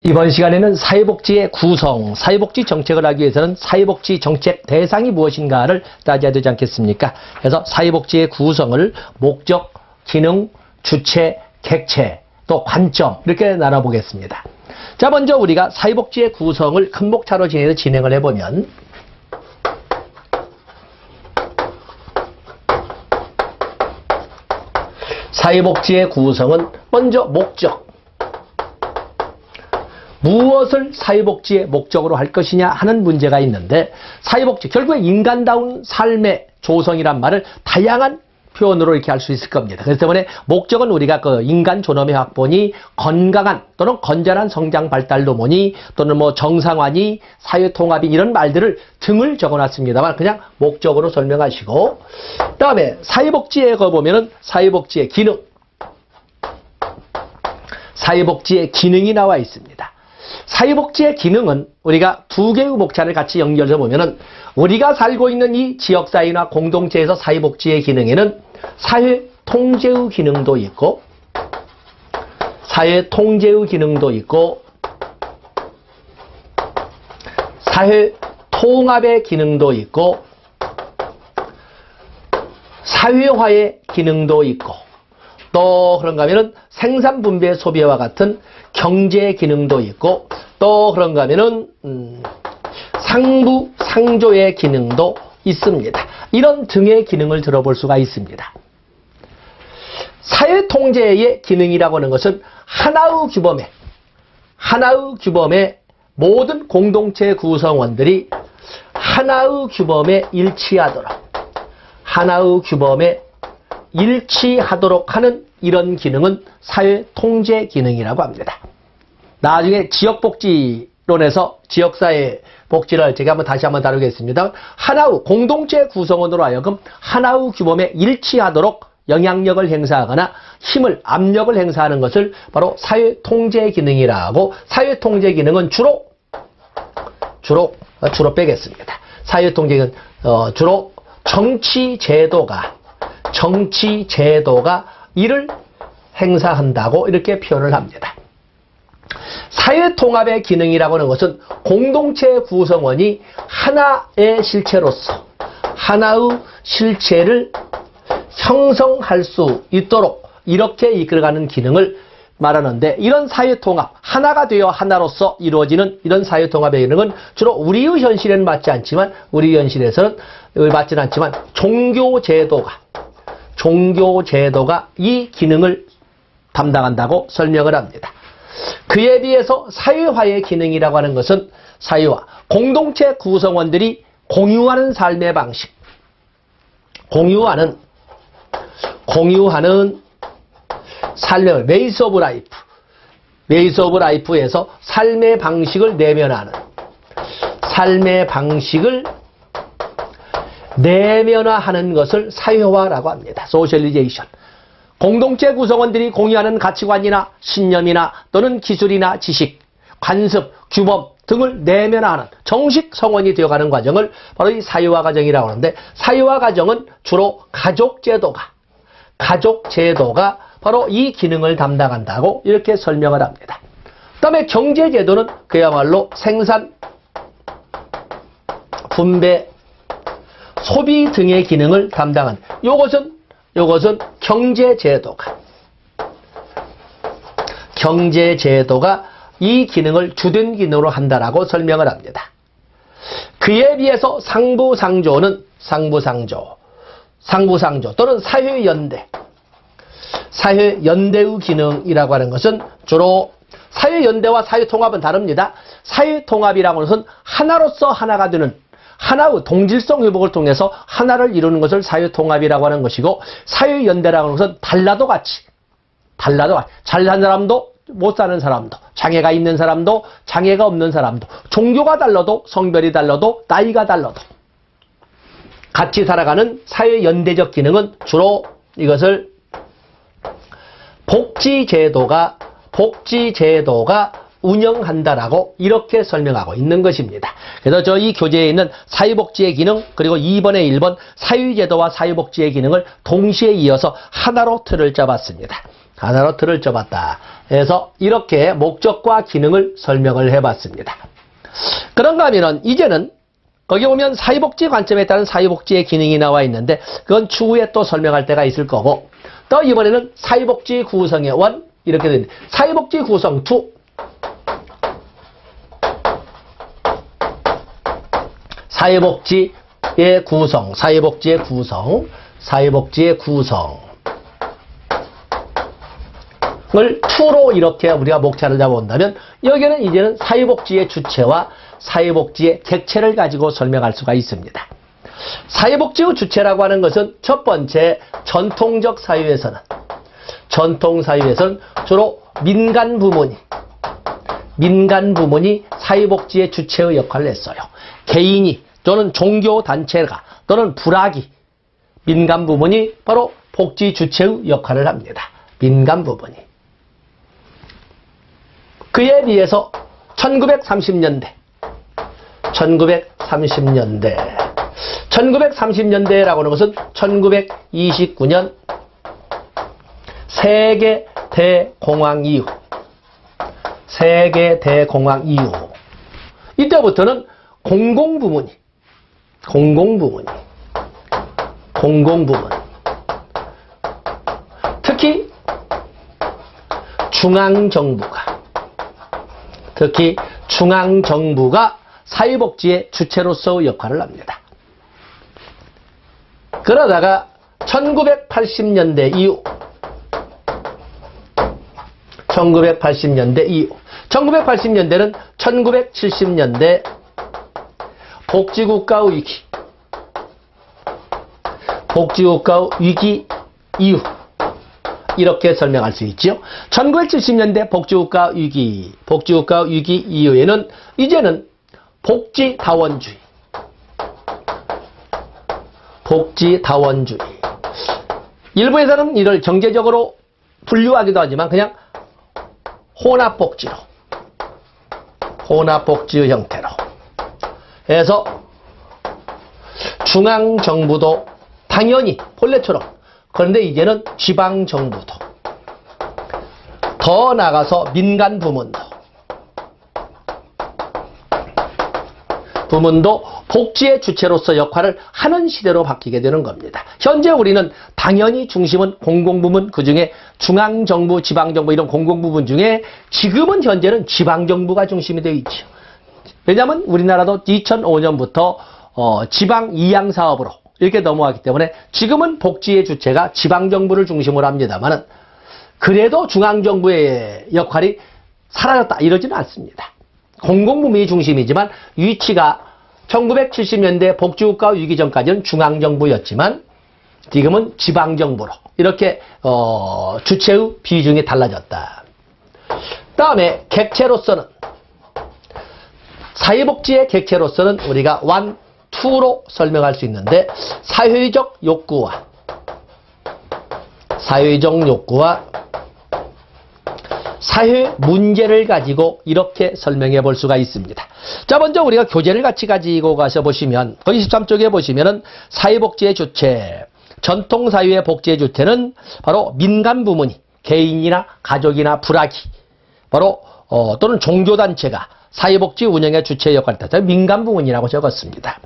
이번 시간에는 사회복지의 구성, 사회복지 정책을 하기 위해서는 사회복지 정책 대상이 무엇인가를 따져야 되지 않겠습니까? 그래서 사회복지의 구성을 목적, 기능, 주체, 객체, 또 관점 이렇게 나눠보겠습니다. 자, 먼저 우리가 사회복지의 구성을 큰 목차로 진행을 해보면 사회복지의 구성은 먼저 목적, 무엇을 사회복지의 목적으로 할 것이냐 하는 문제가 있는데, 사회복지, 결국에 인간다운 삶의 조성이란 말을 다양한 표현으로 이렇게 할 수 있을 겁니다. 그렇기 때문에 목적은 우리가 그 인간 존엄의 확보니, 건강한 또는 건전한 성장 발달도 뭐니, 또는 뭐 정상화니, 사회 통합이, 이런 말들을 등을 적어놨습니다만 그냥 목적으로 설명하시고, 그 다음에 사회복지에 보면은 사회복지의 기능, 사회복지의 기능이 나와 있습니다. 사회복지의 기능은 우리가 두 개의 목차를 같이 연결해서 보면은, 우리가 살고 있는 이 지역사회나 공동체에서 사회복지의 기능에는 사회 통제의 기능도 있고, 사회 통제의 기능도 있고, 사회 통합의 기능도 있고, 사회화의 기능도 있고, 또 그런가 하면은 생산 분배 소비와 같은 경제 기능도 있고, 또 그런가 하면은 상부 상조의 기능도 있습니다. 이런 등의 기능을 들어볼 수가 있습니다. 사회 통제의 기능이라고 하는 것은 하나의 규범에 모든 공동체 구성원들이 하나의 규범에 일치하도록 하는 이런 기능은 사회 통제 기능이라고 합니다. 나중에 지역복지론에서 지역사회 복지를 제가 다시 한번 다루겠습니다. 하나의 공동체 구성원으로 하여금 하나의 규범에 일치하도록 영향력을 행사하거나 압력을 행사하는 것을 바로 사회 통제 기능이라고, 사회 통제 기능은 주로 빼겠습니다. 사회 통제 기능은 주로 정치 제도가 이를 행사한다고 이렇게 표현을 합니다. 사회통합의 기능이라고 하는 것은 공동체 구성원이 하나의 실체로서 하나의 실체를 형성할 수 있도록 이렇게 이끌어가는 기능을 말하는데, 이런 사회통합, 하나가 되어 하나로서 이루어지는 이런 사회통합의 기능은 주로 우리의 현실에는 맞지 않지만, 종교제도가 이 기능을 담당한다고 설명을 합니다. 그에 비해서 사회화의 기능이라고 하는 것은 사회화, 공동체 구성원들이 공유하는 삶의 방식, 공유하는 삶의 웨이스 오브 라이프에서 삶의 방식을 내면화하는 것을 사회화라고 합니다. 소셜리제이션. 공동체 구성원들이 공유하는 가치관이나 신념이나 또는 기술이나 지식, 관습, 규범 등을 내면화하는 정식 성원이 되어가는 과정을 바로 이 사회화 과정이라고 하는데, 사회화 과정은 주로 가족 제도가 바로 이 기능을 담당한다고 이렇게 설명을 합니다. 그 다음에 경제 제도는 그야말로 생산, 분배, 소비 등의 기능을 담당한, 요것은 경제제도가 이 기능을 주된 기능으로 한다라고 설명을 합니다. 그에 비해서 상부상조 또는 사회연대의 기능이라고 하는 것은 주로, 사회연대와 사회통합은 다릅니다. 사회통합이라고 하는 것은 하나로서 하나가 되는, 하나의 동질성 회복을 통해서 하나를 이루는 것을 사회통합이라고 하는 것이고, 사회연대라고 하는 것은 달라도 같이 잘 사는 사람도 못 사는 사람도, 장애가 있는 사람도 장애가 없는 사람도, 종교가 달라도 성별이 달라도 나이가 달라도 같이 살아가는 사회연대적 기능은 주로 이것을 복지제도가 운영한다라고 이렇게 설명하고 있는 것입니다. 그래서 이 교재에 있는 사회복지의 기능, 그리고 2번에 1번 사회제도와 사회복지의 기능을 동시에 이어서 하나로 틀을 짜봤습니다. 하나로 틀을 쪄봤다. 그래서 이렇게 목적과 기능을 설명을 해봤습니다. 그런가 하면은 이제는 거기 보면 사회복지 관점에 따른 사회복지의 기능이 나와 있는데 그건 추후에 또 설명할 때가 있을 거고 또 이번에는 사회복지 구성의 원 이렇게 됩니다. 사회복지 구성 2 사회복지의 구성 을 2로 이렇게 우리가 목차를 잡아본다면 여기는 이제는 사회복지의 주체와 사회복지의 객체를 가지고 설명할 수가 있습니다. 사회복지의 주체라고 하는 것은 첫 번째 전통적 사회에서는 주로 민간 부문이 사회복지의 주체의 역할을 했어요. 개인이 또는 종교단체가 또는 불학이 민간 부문이 바로 복지 주체의 역할을 합니다. 민간 부문이. 그에 비해서 1930년대라고 하는 것은 1929년 세계 대공황 이후 이때부터는 공공부문 특히 중앙정부가 사회복지의 주체로서의 역할을 합니다. 그러다가 1980년대 이후 1980년대는 1970년대 복지국가의 위기 이후 이렇게 설명할 수 있죠. 1970년대 복지국가 위기 이후에는 이제는 복지다원주의 일부에서는 이를 경제적으로 분류하기도 하지만 그냥 혼합복지의 형태로 해서 중앙정부도 당연히 본래처럼 그런데 이제는 지방정부도 더 나아가서 민간 부문도 복지의 주체로서 역할을 하는 시대로 바뀌게 되는 겁니다. 현재 우리는 당연히 중심은 공공부문 그중에 중앙정부, 지방정부 이런 공공부문 중에 지금은 현재는 지방정부가 중심이 되어 있죠. 왜냐하면 우리나라도 2005년부터 지방 이양사업으로 이렇게 넘어왔기 때문에 지금은 복지의 주체가 지방정부를 중심으로 합니다만은 그래도 중앙정부의 역할이 사라졌다 이러지는 않습니다. 공공부문이 중심이지만 위치가 1970년대 복지국가 위기 전까지는 중앙정부였지만 지금은 지방정부로 이렇게 주체의 비중이 달라졌다. 다음에 객체로서는 사회복지의 객체로서는 우리가 1, 2로 설명할 수 있는데 사회적 욕구와 사회 문제를 가지고 이렇게 설명해 볼 수가 있습니다. 자, 먼저 우리가 교재를 같이 가지고 가서 보시면 거기 13쪽에 보시면은 사회복지의 주체, 전통사회의 복지의 주체는 바로 민간 부문이 개인이나 가족이나 불학이 바로 또는 종교단체가 사회복지 운영의 주체 역할을 하는 민간 부문이라고 적었습니다.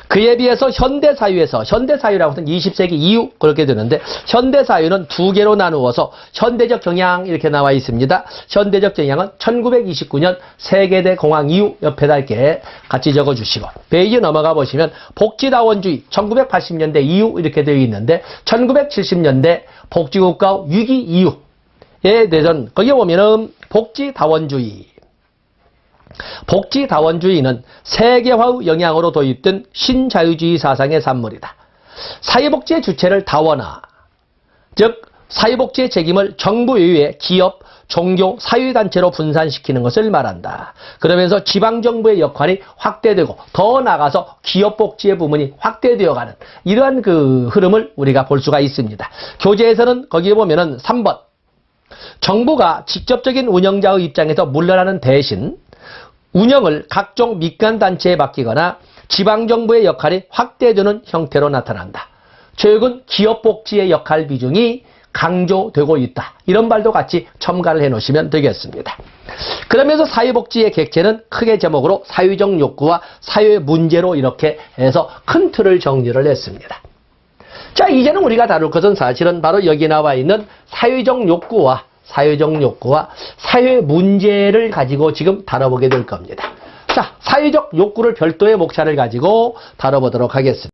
그에 비해서 현대사회라고 하는 20세기 이후 그렇게 되는데 현대사회는 두 개로 나누어서 현대적 경향 이렇게 나와 있습니다. 현대적 경향은 1929년 세계대 공황 이후 옆에다 이렇게 같이 적어주시고 페이지 넘어가 보시면 복지다원주의 1980년대 이후 이렇게 되어 있는데 1970년대 복지국가 위기 이후에 대해서는 거기 보면은 복지다원주의는 세계화의 영향으로 도입된 신자유주의 사상의 산물이다. 사회복지의 주체를 다원화, 즉 사회복지의 책임을 정부 외에 기업, 종교, 사회단체로 분산시키는 것을 말한다. 그러면서 지방정부의 역할이 확대되고 더 나아가서 기업복지의 부문이 확대되어가는 이러한 그 흐름을 우리가 볼 수가 있습니다. 교재에서는 거기에 보면은 3번 정부가 직접적인 운영자의 입장에서 물러나는 대신 운영을 각종 민간단체에 맡기거나 지방정부의 역할이 확대되는 형태로 나타난다. 최근 기업복지의 역할 비중이 강조되고 있다. 이런 말도 같이 첨가를 해 놓으시면 되겠습니다. 그러면서 사회복지의 객체는 크게 제목으로 사회적 욕구와 사회 문제로 이렇게 해서 큰 틀을 정리를 했습니다. 자, 이제는 우리가 다룰 것은 사실은 바로 여기 나와 있는 사회적 욕구와 사회 문제를 가지고 지금 다뤄보게 될 겁니다. 자, 사회적 욕구를 별도의 목차를 가지고 다뤄보도록 하겠습니다.